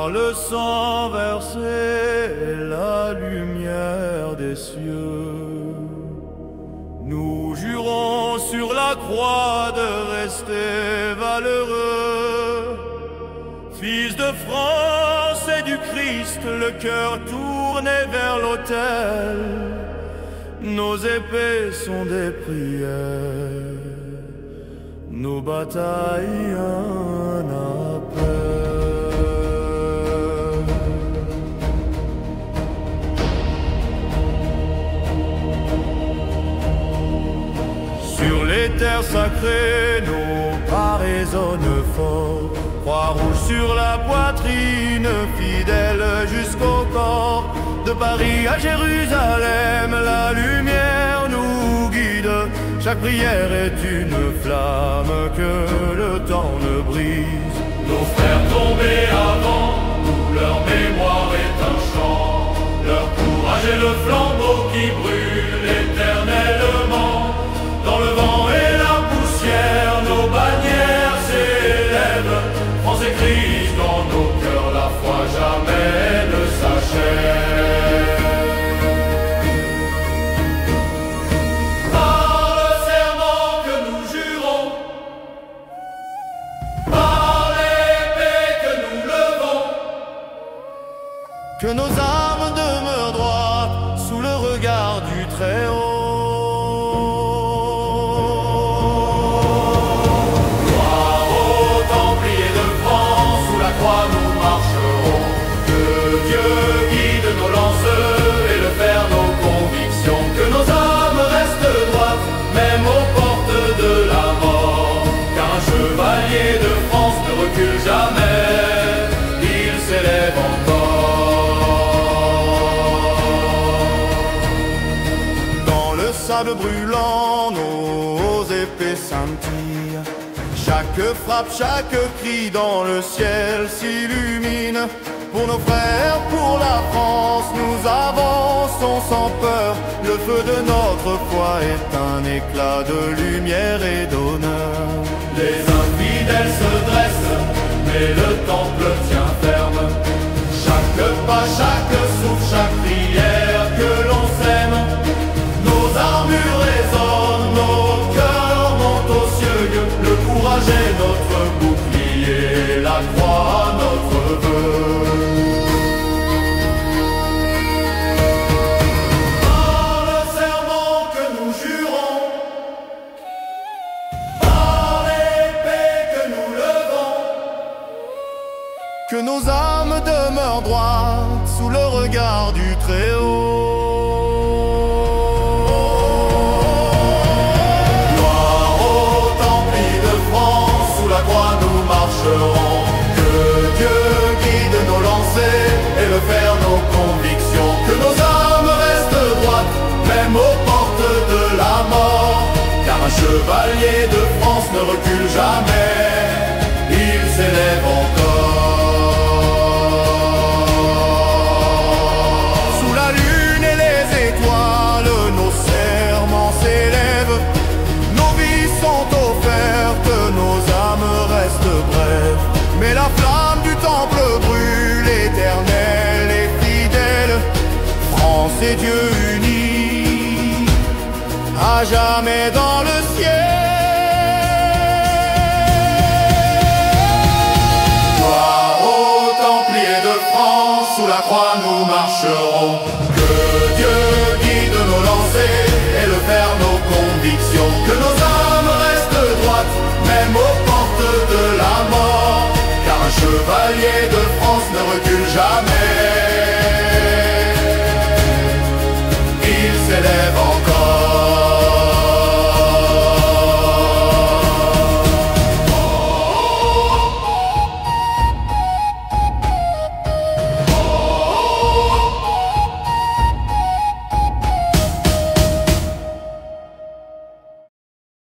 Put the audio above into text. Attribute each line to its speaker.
Speaker 1: par le sang versé, la lumière des cieux. Nous jurons sur la croix de rester valeureux, fils de France et du Christ, le cœur tourné vers l'autel. Nos épées sont des prières, nos batailles un appel. Sur les terres sacrées, nos pas résonnent fort, croix rouge sur la poitrine, fidèle jusqu'au corps. De Paris à Jérusalem, la lumière nous guide. Chaque prière est une flamme que le temps ne brise.
Speaker 2: Nos frères tombés avant, nous, leur mémoire est un chant. Leur courage est le flambeau qui brûle éternellement. Dans le vent et la poussière, nos bannières s'élèvent. France et Christ dans nos cœurs, la foi jamais ne s'achève. Par le serment que nous jurons, par l'épée que nous levons,
Speaker 1: que nos armes demeurent droites sous le regard du Très-Haut.
Speaker 2: Nous marcherons, que Dieu guide nos lanceurs et le fer nos convictions, que nos âmes restent droites, même aux portes de la mort, car un chevalier de France ne recule jamais, il s'élève encore.
Speaker 1: Dans le sable brûlant, nos épées scintillent. Chaque frappe, chaque cri dans le ciel s'illumine. Pour nos frères, pour la France, nous avançons sans peur. Le feu de notre foi est un éclat de lumière et d'honneur.
Speaker 2: Les infidèles se dressent, mais le temple tient ferme. Chaque pas, chaque souffle, chaque prière que l'on sème. Nos armures résonnent, nos cœurs montent aux cieux. Le courage est notre bouclier, la croix notre vœu. Par le serment que nous jurons, par l'épée que nous levons,
Speaker 1: que nos âmes demeurent droites sous le regard du Très-Haut.
Speaker 2: Que Dieu guide nos lancers et le fer nos convictions, que nos âmes restent droites, même aux portes de la mort, car un chevalier de France ne recule jamais, il s'élève encore.
Speaker 1: Sous la lune et les étoiles, nos serments s'élèvent, nos vies sont offertes, nos âmes restent brèves. Mais la flamme du temple brûle, éternelle et fidèle. France et Dieu unis, à jamais dans le ciel.
Speaker 2: Gloire aux Templiers de France, sous la croix nous marcherons. Que Dieu guide nos lancers et le fer nos convictions, que nos âmes restent droites, même aux portes de la mort. Un chevalier de France